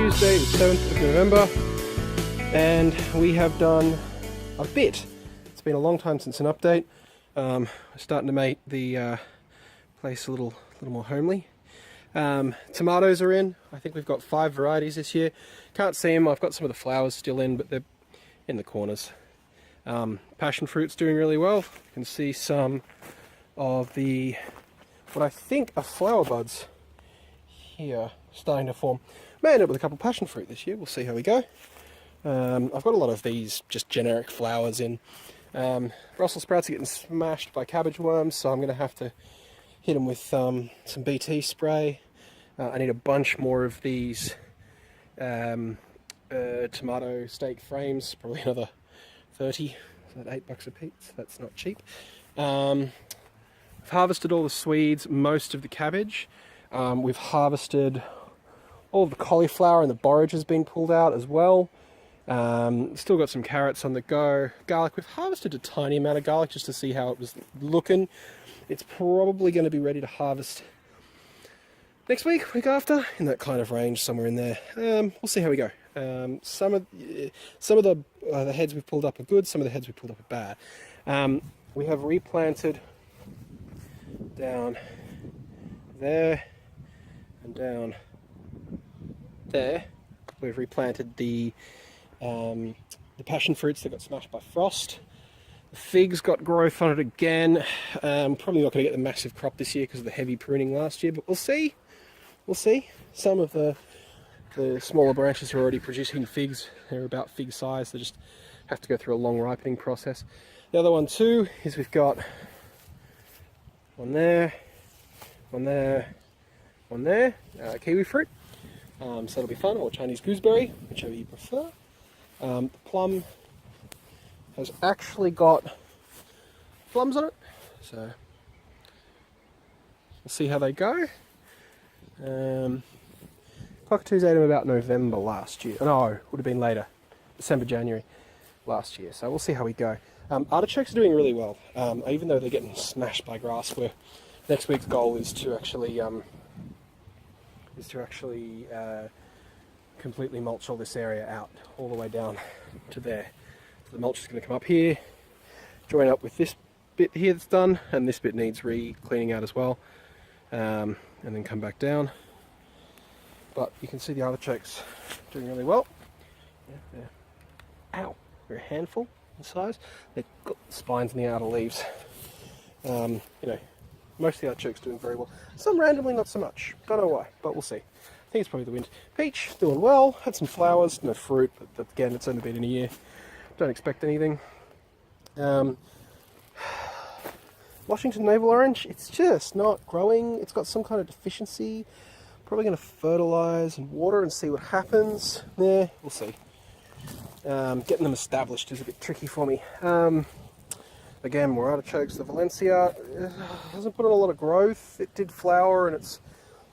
Tuesday, the 7th of November, and we have done a bit. It's been a long time since an update. We're starting to make the place a little more homely. Tomatoes are in. I think we've got 5 varieties this year. Can't see them. I've got some of the flowers still in, but they're in the corners. Passion fruit's doing really well. You can see some of the, what I think are flower buds here starting to form. May end up with a couple of passion fruit this year. We'll see how we go. I've got a lot of these just generic flowers in. Brussels sprouts are getting smashed by cabbage worms, so I'm going to have to hit them with some BT spray. I need a bunch more of these tomato stake frames, probably another 30, so that's $8 a piece. That's not cheap. I've harvested all the Swedes, most of the cabbage. We've harvested all of the cauliflower, and the borage has been pulled out as well. Still got some carrots on the go. Garlic, we've harvested a tiny amount of garlic just to see how it was looking. It's probably going to be ready to harvest next week, week after, in that kind of range, somewhere in there. We'll see how we go. Some of the heads we've pulled up are good, some of the heads we've pulled up are bad. We have replanted down there and down there. We've replanted the passion fruits that got smashed by frost. The figs got growth on it again. Probably not going to get the massive crop this year because of the heavy pruning last year, but we'll see. We'll see. Some of the smaller branches are already producing figs. They're about fig size. They just have to go through a long ripening process. The other one too is we've got one there, one there, one there, kiwi fruit. So that'll be fun, or Chinese gooseberry, whichever you prefer. The plum has actually got plums on it, so we'll see how they go. Cockatoos ate them about November last year. No, it would have been later, December, January last year. So we'll see how we go. Artichokes are doing really well, even though they're getting smashed by grass. Where next week's goal is to actually completely mulch all this area out, all the way down to there. So the mulch is going to come up here, join up with this bit here that's done, and this bit needs cleaning out as well, and then come back down. But you can see the artichokes doing really well. Yeah, they're a handful in size. They've got spines in the outer leaves. You know, most of the artichokes doing very well. Some randomly not so much. Don't know why, but we'll see. I think it's probably the wind. Peach doing well. Had some flowers, no fruit, but again, it's only been in a year. Don't expect anything. Washington navel orange, it's just not growing. It's got some kind of deficiency. Probably going to fertilize and water and see what happens. Yeah, we'll see. Getting them established is a bit tricky for me. Again, more artichokes. The Valencia hasn't put on a lot of growth. It did flower, and it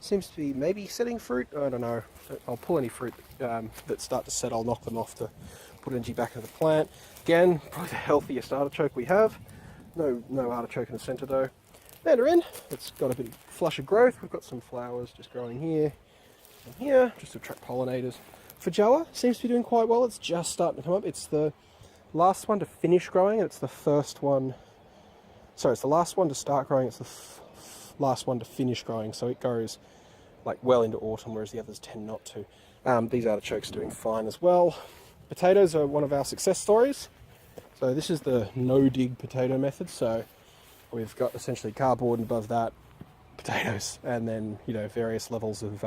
seems to be maybe setting fruit. I don't know. I'll pull any fruit that start to set. I'll knock them off to put energy back into the plant. Again, probably the healthiest artichoke we have. No artichoke in the centre though. Mandarin, it's got a bit of flush of growth. We've got some flowers just growing here and here, just to attract pollinators. Feijoa seems to be doing quite well. It's just starting to come up. It's the last one to finish growing, and it's the first one. Sorry, it's the last one to start growing. It's the last one to finish growing. So it goes like well into autumn, whereas the others tend not to. These artichokes are doing fine as well. Potatoes are one of our success stories. So this is the no-dig potato method. So we've got essentially cardboard, and above that potatoes, and then, you know, various levels of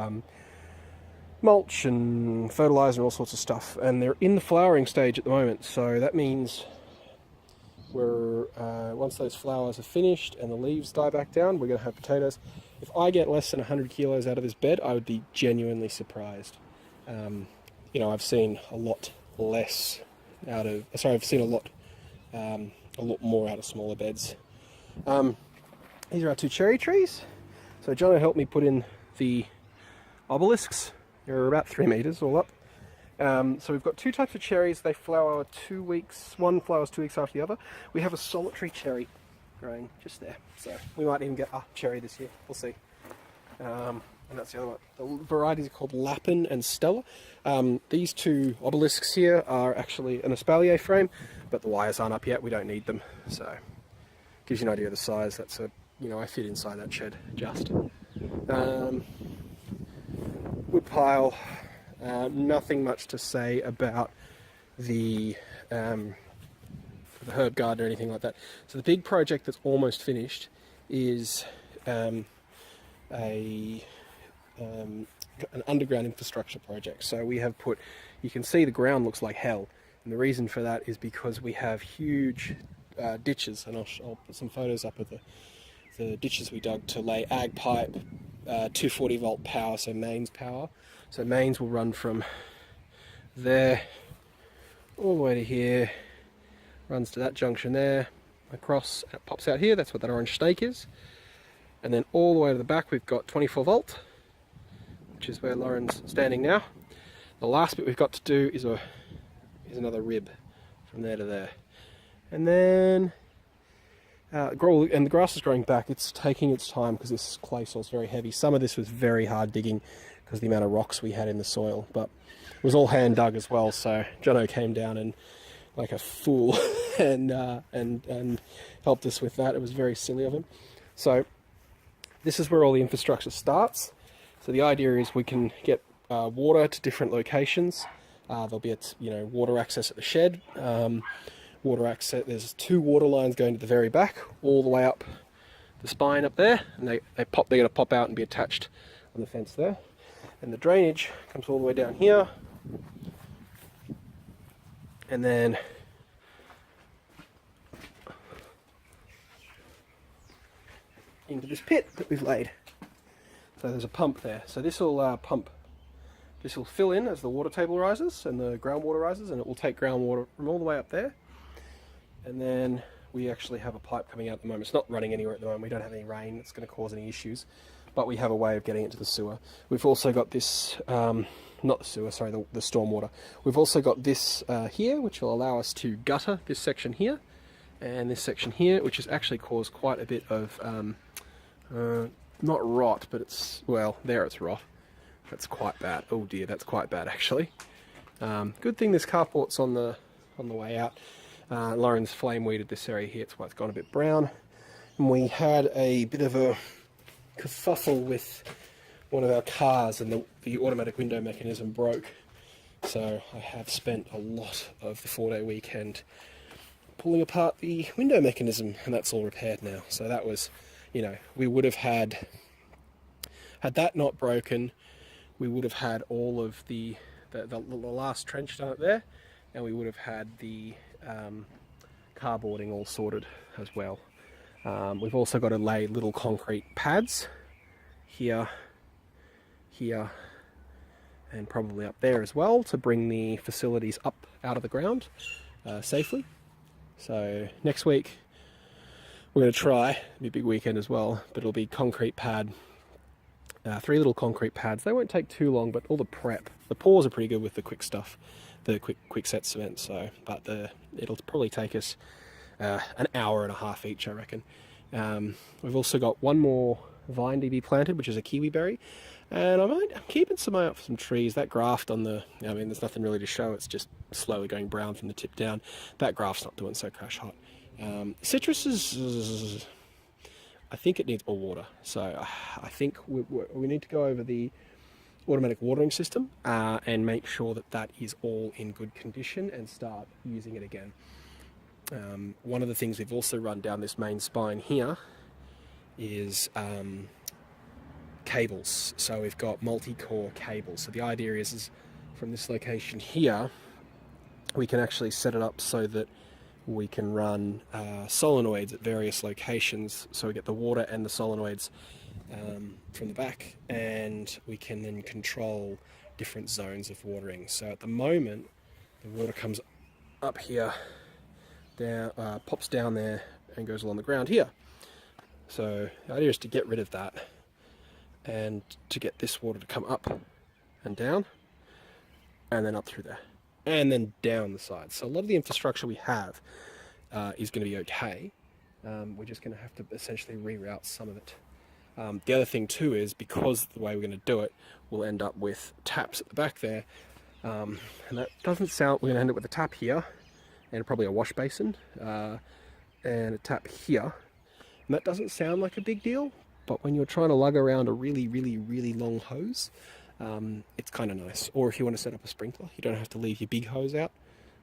mulch and fertilizer and all sorts of stuff. And they're in the flowering stage at the moment, so that means we're once those flowers are finished and the leaves die back down, we're going to have potatoes. If I get less than 100 kilos out of this bed, I would be genuinely surprised. You know, I've seen a lot less out of. Sorry, I've seen a lot more out of smaller beds. These are our 2 cherry trees. So Jono helped me put in the obelisks. They're about 3 meters all up. So we've got 2 types of cherries. They flower 2 weeks. One flowers 2 weeks after the other. We have a solitary cherry growing just there. So we might even get a cherry this year. We'll see. and that's the other one. The varieties are called Lapin and Stella. These two obelisks here are actually an espalier frame, but the wires aren't up yet. We don't need them, so gives you an idea of the size. That's a, you know, I fit inside that shed just. Wood pile. Nothing much to say about the herb garden or anything like that. So the big project that's almost finished is an underground infrastructure project. So we have put, you can see the ground looks like hell, and the reason for that is because we have huge ditches, and I'll put some photos up of the ditches we dug to lay ag pipe, 240 volt power, so mains power. So mains will run from there all the way to here, runs to that junction there, across, and it pops out here. That's what that orange stake is. And then all the way to the back we've got 24 volt, which is where Lauren's standing now. The last bit we've got to do is another rib from there to there. And then and the grass is growing back. It's taking its time because this clay soil is very heavy. Some of this was very hard digging because of the amount of rocks we had in the soil, but it was all hand dug as well. So Jono came down and like a fool and helped us with that. It was very silly of him. So this is where all the infrastructure starts. So the idea is we can get water to different locations. There'll be water access at the shed. Water access. There's 2 water lines going to the very back, all the way up the spine up there, and they're going to pop out and be attached on the fence there. And the drainage comes all the way down here, and then into this pit that we've laid. So there's a pump there. So this will pump. This will fill in as the water table rises and the groundwater rises, and it will take groundwater from all the way up there. And then we actually have a pipe coming out at the moment. It's not running anywhere at the moment. We don't have any rain that's going to cause any issues, but we have a way of getting it to the sewer. We've also got this, not the sewer, sorry, the stormwater. We've also got this here, which will allow us to gutter this section here and this section here, which has actually caused quite a bit of, not rot, but it's, well, there it's rot. That's quite bad. Oh dear, that's quite bad actually. Good thing this carport's on the way out. Lauren's flame weeded this area here, that's why it's gone a bit brown. And we had a bit of a kerfuffle with one of our cars, and the automatic window mechanism broke. So I have spent a lot of the 4-day weekend pulling apart the window mechanism, and that's all repaired now. So that was, we would have had that not broken, we would have had all of the last trench done up there, and we would have had the carboarding all sorted as well. We've also got to lay little concrete pads here, and probably up there as well to bring the facilities up out of the ground safely. So next week we're going to try, it'll be a big weekend as well, but it'll be concrete pad, 3 little concrete pads. They won't take too long, but all the prep, the pours are pretty good with the quick stuff, the quick set cement. So, but it'll probably take us an hour and a half each, I reckon. We've also got one more vine to be planted, which is a kiwi berry, and I'm keeping some eye out for some trees. That graft on there's nothing really to show, it's just slowly going brown from the tip down. That graft's not doing so crash hot. Citrus is, I think it needs more water, so I think we need to go over the automatic watering system and make sure that is all in good condition and start using it again. One of the things we've also run down this main spine here is cables. So we've got multi-core cables. So the idea is from this location here, we can actually set it up so that we can run solenoids at various locations. So we get the water and the solenoids from the back, and we can then control different zones of watering. So at the moment, the water comes up here, down, pops down there, and goes along the ground here. So the idea is to get rid of that and to get this water to come up and down, and then up through there, and then down the side. So a lot of the infrastructure we have is going to be okay. We're just going to have to essentially reroute some of it The other thing too is, because the way we're going to do it, we'll end up with taps at the back there. And that doesn't sound, we're going to end up with a tap here, and probably a wash basin, and a tap here. And that doesn't sound like a big deal, but when you're trying to lug around a really, really, really long hose, it's kind of nice. Or if you want to set up a sprinkler, you don't have to leave your big hose out,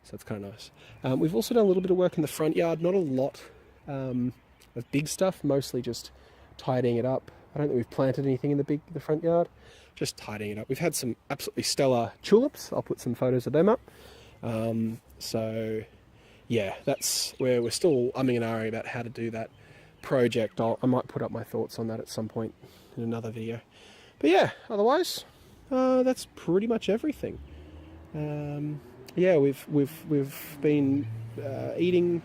so it's kind of nice. We've also done a little bit of work in the front yard, not a lot of big stuff, mostly just tidying it up. I don't think we've planted anything in the front yard, just tidying it up. We've had some absolutely stellar tulips. I'll put some photos of them up. So yeah, that's where we're still umming and ahhing about how to do that project. I might put up my thoughts on that at some point in another video. But yeah, otherwise, that's pretty much everything. Yeah, we've been eating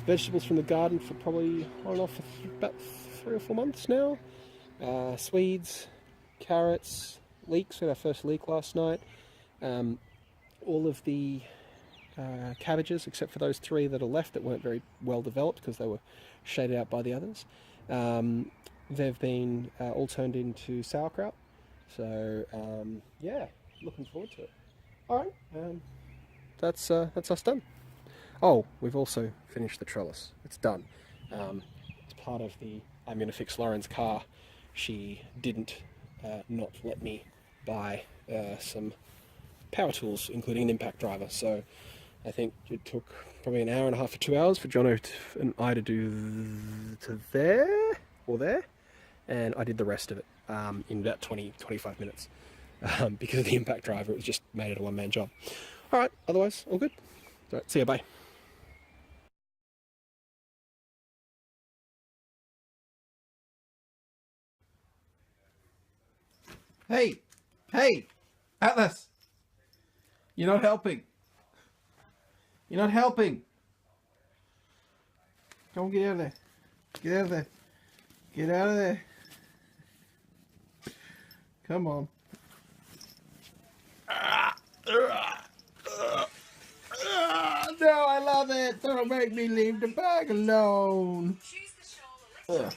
vegetables from the garden for probably on and off for about 3 or 4 months now. Swedes, carrots, leeks. We had our first leek last night. All of the cabbages, except for those 3 that are left that weren't very well developed because they were shaded out by the others. They've been all turned into sauerkraut. So yeah, looking forward to it. All right, that's us done. Oh, we've also finished the trellis. It's done. It's part of the, I'm going to fix Lauren's car. She didn't not let me buy some power tools, including an impact driver. So I think it took probably an hour and a half to 2 hours for Jono and I to do to there or there. And I did the rest of it in about 20-25 minutes. Because of the impact driver, it was just made it a one-man job. All right, otherwise, all good. All right, see ya, bye. Hey, hey, Atlas, you're not helping. You're not helping. Come on, get out of there. Get out of there. Get out of there. Come on. No, I love it. Don't make me leave the bag alone. Ugh.